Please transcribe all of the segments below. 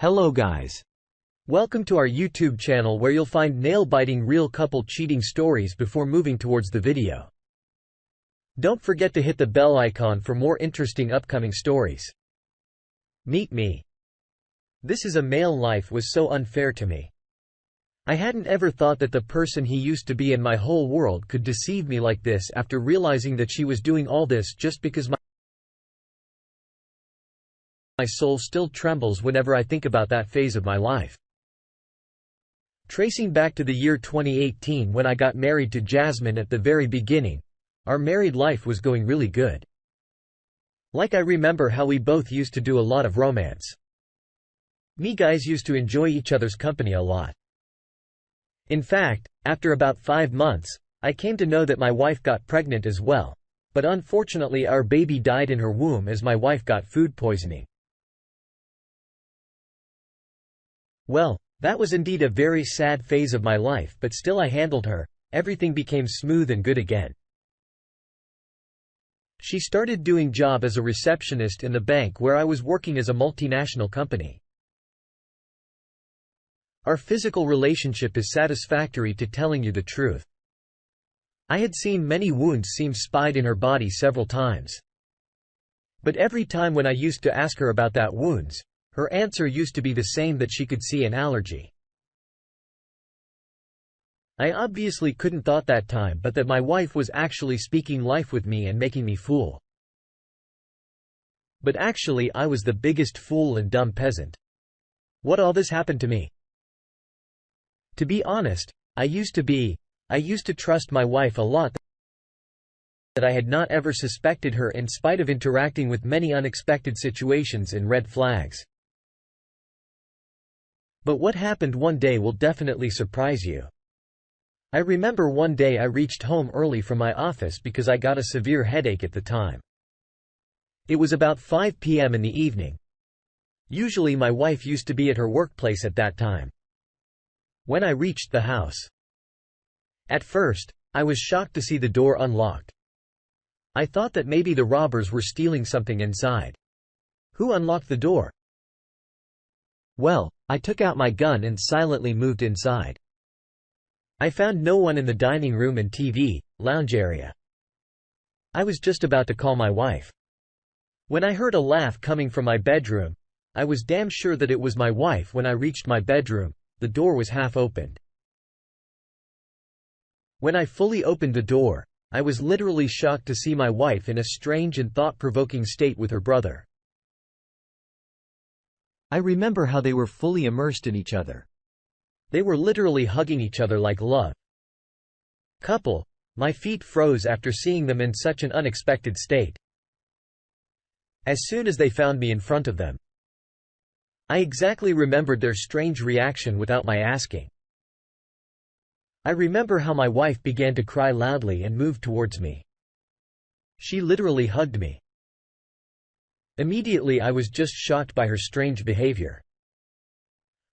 Hello guys. Welcome to our YouTube channel where you'll find nail-biting real couple cheating stories before moving towards the video. Don't forget to hit the bell icon for more interesting upcoming stories. Meet me. This is a male life was so unfair to me. I hadn't ever thought that the person he used to be in my whole world could deceive me like this after realizing that she was doing all this just because my soul still trembles whenever I think about that phase of my life. Tracing back to the year 2018 when I got married to Jasmine at the very beginning, our married life was going really good. I remember how we both used to do a lot of romance. Me guys used to enjoy each other's company a lot. In fact, after about 5 months, I came to know that my wife got pregnant as well, but unfortunately our baby died in her womb as my wife got food poisoning. Well, that was indeed a very sad phase of my life, but still I handled her. Everything became smooth and good again. She started doing job as a receptionist in the bank where I was working as a multinational company. Our physical relationship is satisfactory to telling you the truth. I had seen many wounds seem spied in her body several times. But every time when I used to ask her about that wounds, her answer used to be the same, that she could see an allergy. I obviously couldn't thought that time but that my wife was actually speaking life with me and making me fool. But actually I was the biggest fool and dumb peasant. What all this happened to me? To be honest, I used to trust my wife a lot, that I had not ever suspected her in spite of interacting with many unexpected situations and red flags. But what happened one day will definitely surprise you. I remember one day I reached home early from my office because I got a severe headache at the time. It was about 5 p.m. in the evening. Usually my wife used to be at her workplace at that time. When I reached the house, at first, I was shocked to see the door unlocked. I thought that maybe the robbers were stealing something inside. Who unlocked the door? Well, I took out my gun and silently moved inside. I found no one in the dining room and TV, lounge area. I was just about to call my wife. When I heard a laugh coming from my bedroom, I was damn sure that it was my wife. When I reached my bedroom, the door was half opened. When I fully opened the door, I was literally shocked to see my wife in a strange and thought-provoking state with her brother. I remember how they were fully immersed in each other. They were literally hugging each other like love couple. My feet froze after seeing them in such an unexpected state. As soon as they found me in front of them, I exactly remembered their strange reaction without my asking. I remember how my wife began to cry loudly and moved towards me. She literally hugged me. Immediately I was just shocked by her strange behavior.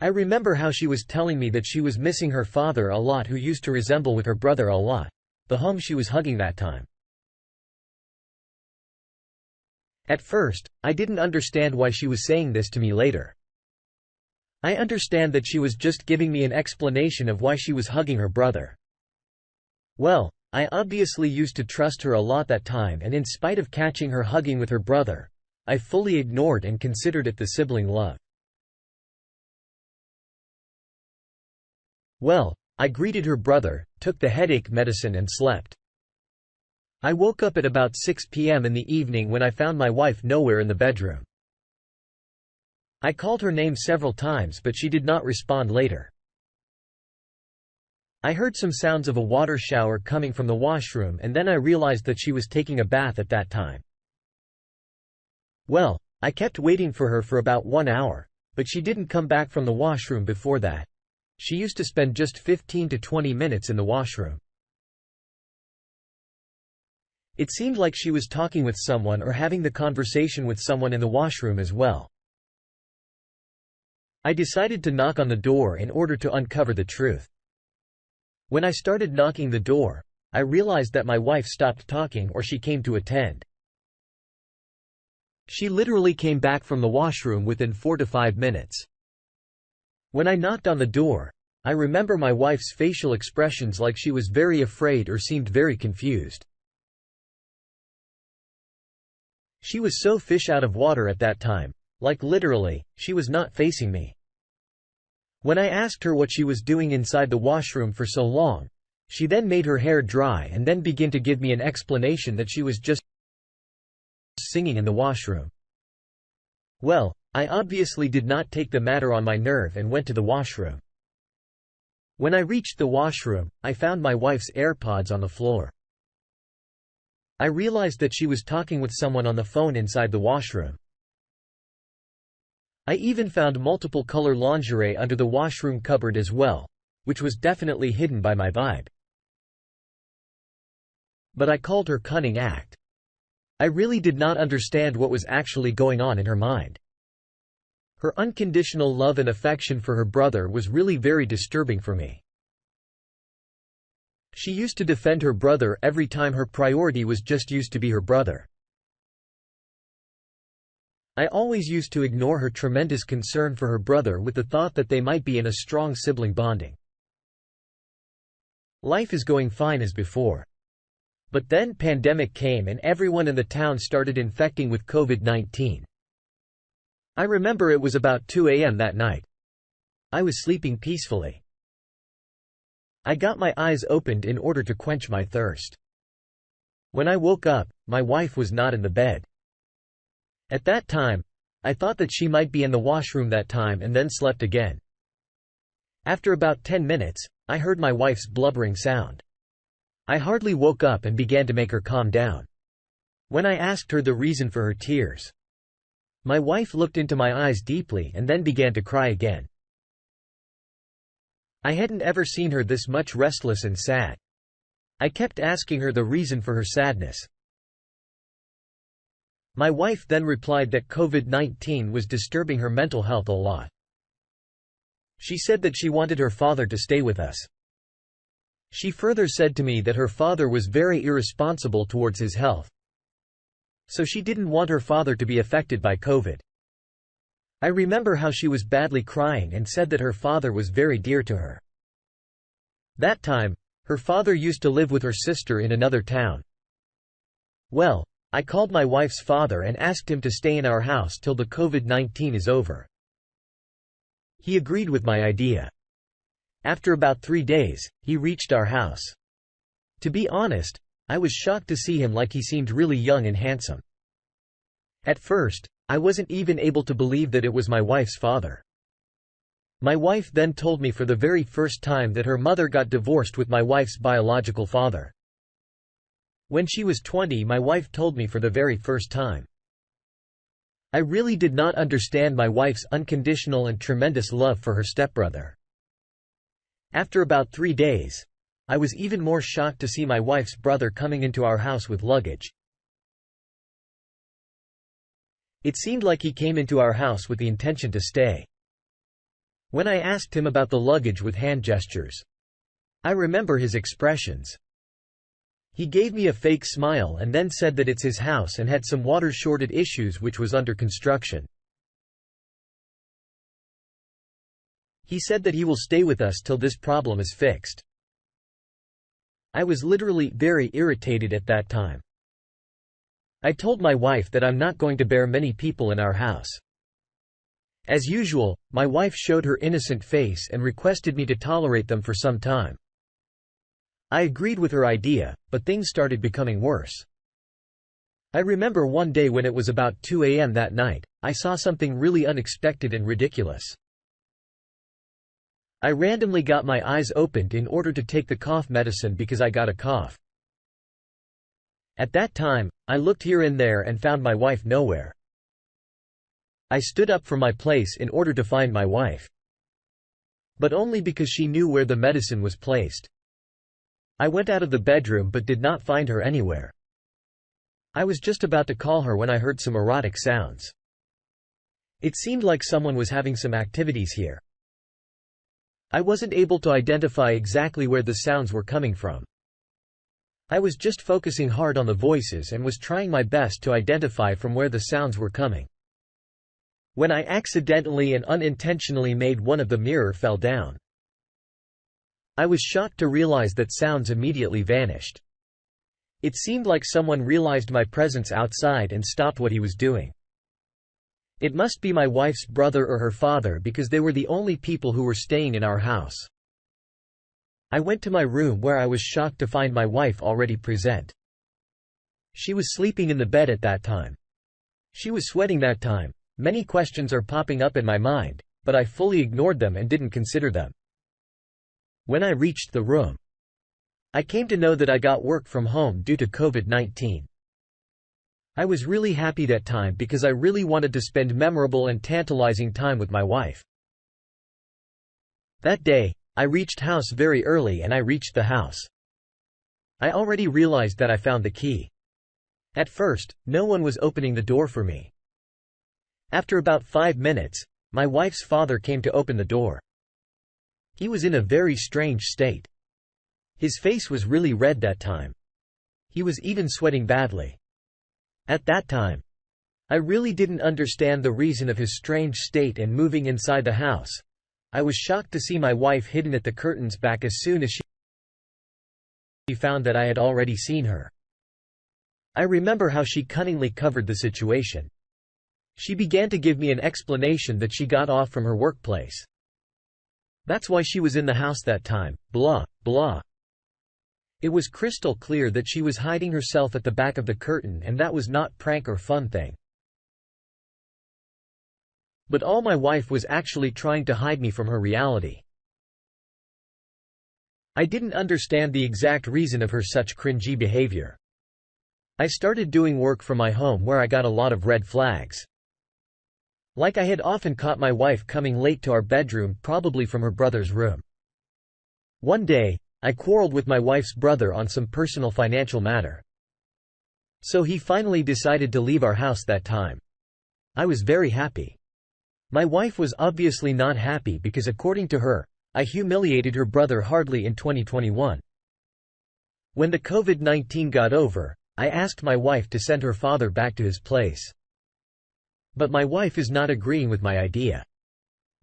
I remember how she was telling me that she was missing her father a lot, who used to resemble with her brother a lot, the whom she was hugging that time. At first, I didn't understand why she was saying this to me. Later, I understand that she was just giving me an explanation of why she was hugging her brother. Well, I obviously used to trust her a lot that time, and in spite of catching her hugging with her brother, I fully ignored and considered it the sibling love. Well, I greeted her brother, took the headache medicine and slept. I woke up at about 6 p.m. in the evening when I found my wife nowhere in the bedroom. I called her name several times but she did not respond. Later, I heard some sounds of a water shower coming from the washroom, and then I realized that she was taking a bath at that time. Well, I kept waiting for her for about 1 hour, but she didn't come back from the washroom before that. She used to spend just 15 to 20 minutes in the washroom. It seemed like she was talking with someone or having the conversation with someone in the washroom as well. I decided to knock on the door in order to uncover the truth. When I started knocking the door, I realized that my wife stopped talking, or she came to attend. She literally came back from the washroom within 4 to 5 minutes. When I knocked on the door, I remember my wife's facial expressions, like she was very afraid or seemed very confused. She was so fish out of water at that time, like literally, she was not facing me. When I asked her what she was doing inside the washroom for so long, she then made her hair dry and then began to give me an explanation that she was just singing in the washroom. Well, I obviously did not take the matter on my nerve and went to the washroom. When I reached the washroom, I found my wife's AirPods on the floor. I realized that she was talking with someone on the phone inside the washroom. I even found multiple color lingerie under the washroom cupboard as well, which was definitely hidden by my vibe. But I called her cunning act. I really did not understand what was actually going on in her mind. Her unconditional love and affection for her brother was really very disturbing for me. She used to defend her brother every time. Her priority was just used to be her brother. I always used to ignore her tremendous concern for her brother with the thought that they might be in a strong sibling bonding. Life is going fine as before. But then pandemic came and everyone in the town started infecting with COVID-19. I remember it was about 2 a.m. that night. I was sleeping peacefully. I got my eyes opened in order to quench my thirst. When I woke up, my wife was not in the bed. At that time, I thought that she might be in the washroom that time and then slept again. After about 10 minutes, I heard my wife's blubbering sound. I hardly woke up and began to make her calm down. When I asked her the reason for her tears, my wife looked into my eyes deeply and then began to cry again. I hadn't ever seen her this much restless and sad. I kept asking her the reason for her sadness. My wife then replied that COVID-19 was disturbing her mental health a lot. She said that she wanted her father to stay with us. She further said to me that her father was very irresponsible towards his health. So she didn't want her father to be affected by COVID. I remember how she was badly crying and said that her father was very dear to her. That time, her father used to live with her sister in another town. Well, I called my wife's father and asked him to stay in our house till the COVID-19 is over. He agreed with my idea. After about 3 days, he reached our house. To be honest, I was shocked to see him, like he seemed really young and handsome. At first, I wasn't even able to believe that it was my wife's father. My wife then told me for the very first time that her mother got divorced with my wife's biological father. When she was 20, my wife told me for the very first time. I really did not understand my wife's unconditional and tremendous love for her stepbrother. After about 3 days, I was even more shocked to see my wife's brother coming into our house with luggage. It seemed like he came into our house with the intention to stay. When I asked him about the luggage with hand gestures, I remember his expressions. He gave me a fake smile and then said that it's his house and had some water shortage issues which was under construction. He said that he will stay with us till this problem is fixed. I was literally very irritated at that time. I told my wife that I'm not going to bear many people in our house. As usual, my wife showed her innocent face and requested me to tolerate them for some time. I agreed with her idea, but things started becoming worse. I remember one day when it was about 2 a.m. that night, I saw something really unexpected and ridiculous. I randomly got my eyes opened in order to take the cough medicine because I got a cough. At that time, I looked here and there and found my wife nowhere. I stood up from my place in order to find my wife. But only because she knew where the medicine was placed. I went out of the bedroom but did not find her anywhere. I was just about to call her when I heard some erotic sounds. It seemed like someone was having some activities here. I wasn't able to identify exactly where the sounds were coming from. I was just focusing hard on the voices and was trying my best to identify from where the sounds were coming. when I accidentally and unintentionally made one of the mirror fell down. I was shocked to realize that sounds immediately vanished. It seemed like someone realized my presence outside and stopped what he was doing. It must be my wife's brother or her father because they were the only people who were staying in our house. I went to my room where I was shocked to find my wife already present. She was sleeping in the bed at that time. She was sweating that time. Many questions are popping up in my mind, but I fully ignored them and didn't consider them. When I reached the room, I came to know that I got work from home due to COVID-19. I was really happy that time because I really wanted to spend memorable and tantalizing time with my wife. That day, I reached house very early and I reached the house. I already realized that I found the key. At first, no one was opening the door for me. After about 5 minutes, my wife's father came to open the door. He was in a very strange state. His face was really red that time. He was even sweating badly. At that time, I really didn't understand the reason of his strange state and moving inside the house. I was shocked to see my wife hidden at the curtains back as soon as she found that I had already seen her. I remember how she cunningly covered the situation. She began to give me an explanation that she got off from her workplace. That's why she was in the house that time, blah, blah. It was crystal clear that she was hiding herself at the back of the curtain and that was not prank or fun thing. But all my wife was actually trying to hide me from her reality. I didn't understand the exact reason of her such cringy behavior. I started doing work from my home where I got a lot of red flags. Like I had often caught my wife coming late to our bedroom, probably from her brother's room. One day, I quarreled with my wife's brother on some personal financial matter. So he finally decided to leave our house that time. I was very happy. My wife was obviously not happy because according to her, I humiliated her brother hardly in 2021. When the COVID-19 got over, I asked my wife to send her father back to his place. But my wife is not agreeing with my idea.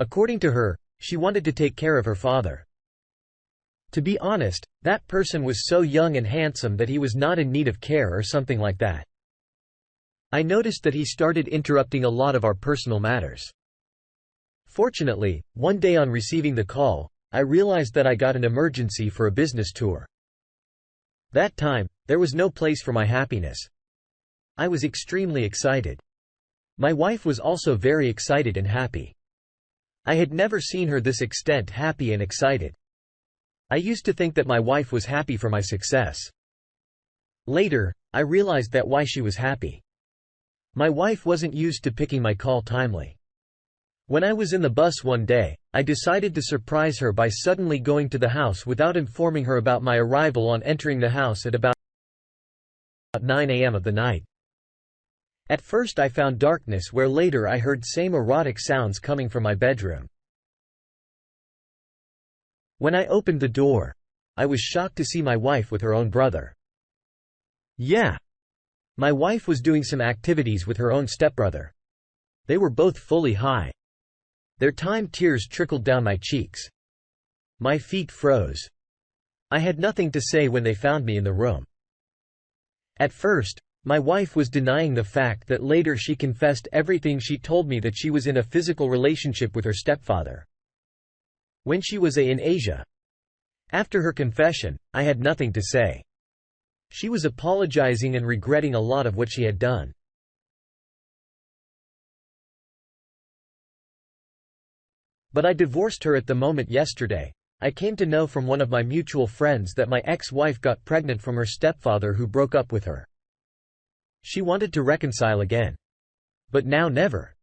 According to her, she wanted to take care of her father. To be honest, that person was so young and handsome that he was not in need of care or something like that. I noticed that he started interrupting a lot of our personal matters. Fortunately, one day on receiving the call, I realized that I got an emergency for a business tour. That time, there was no place for my happiness. I was extremely excited. My wife was also very excited and happy. I had never seen her this extent happy and excited. I used to think that my wife was happy for my success. Later, I realized that why she was happy. My wife wasn't used to picking my call timely. When I was in the bus one day, I decided to surprise her by suddenly going to the house without informing her about my arrival on entering the house at about 9 a.m. of the night. At first I found darkness where later I heard same erotic sounds coming from my bedroom. When I opened the door, I was shocked to see my wife with her own brother. Yeah. My wife was doing some activities with her own stepbrother. They were both fully high. Their time tears trickled down my cheeks. My feet froze. I had nothing to say when they found me in the room. At first, my wife was denying the fact that later she confessed everything. She told me that she was in a physical relationship with her stepfather when she was in Asia. After her confession, I had nothing to say. She was apologizing and regretting a lot of what she had done. But I divorced her at the moment yesterday. I came to know from one of my mutual friends that my ex-wife got pregnant from her stepfather who broke up with her. She wanted to reconcile again. But now never.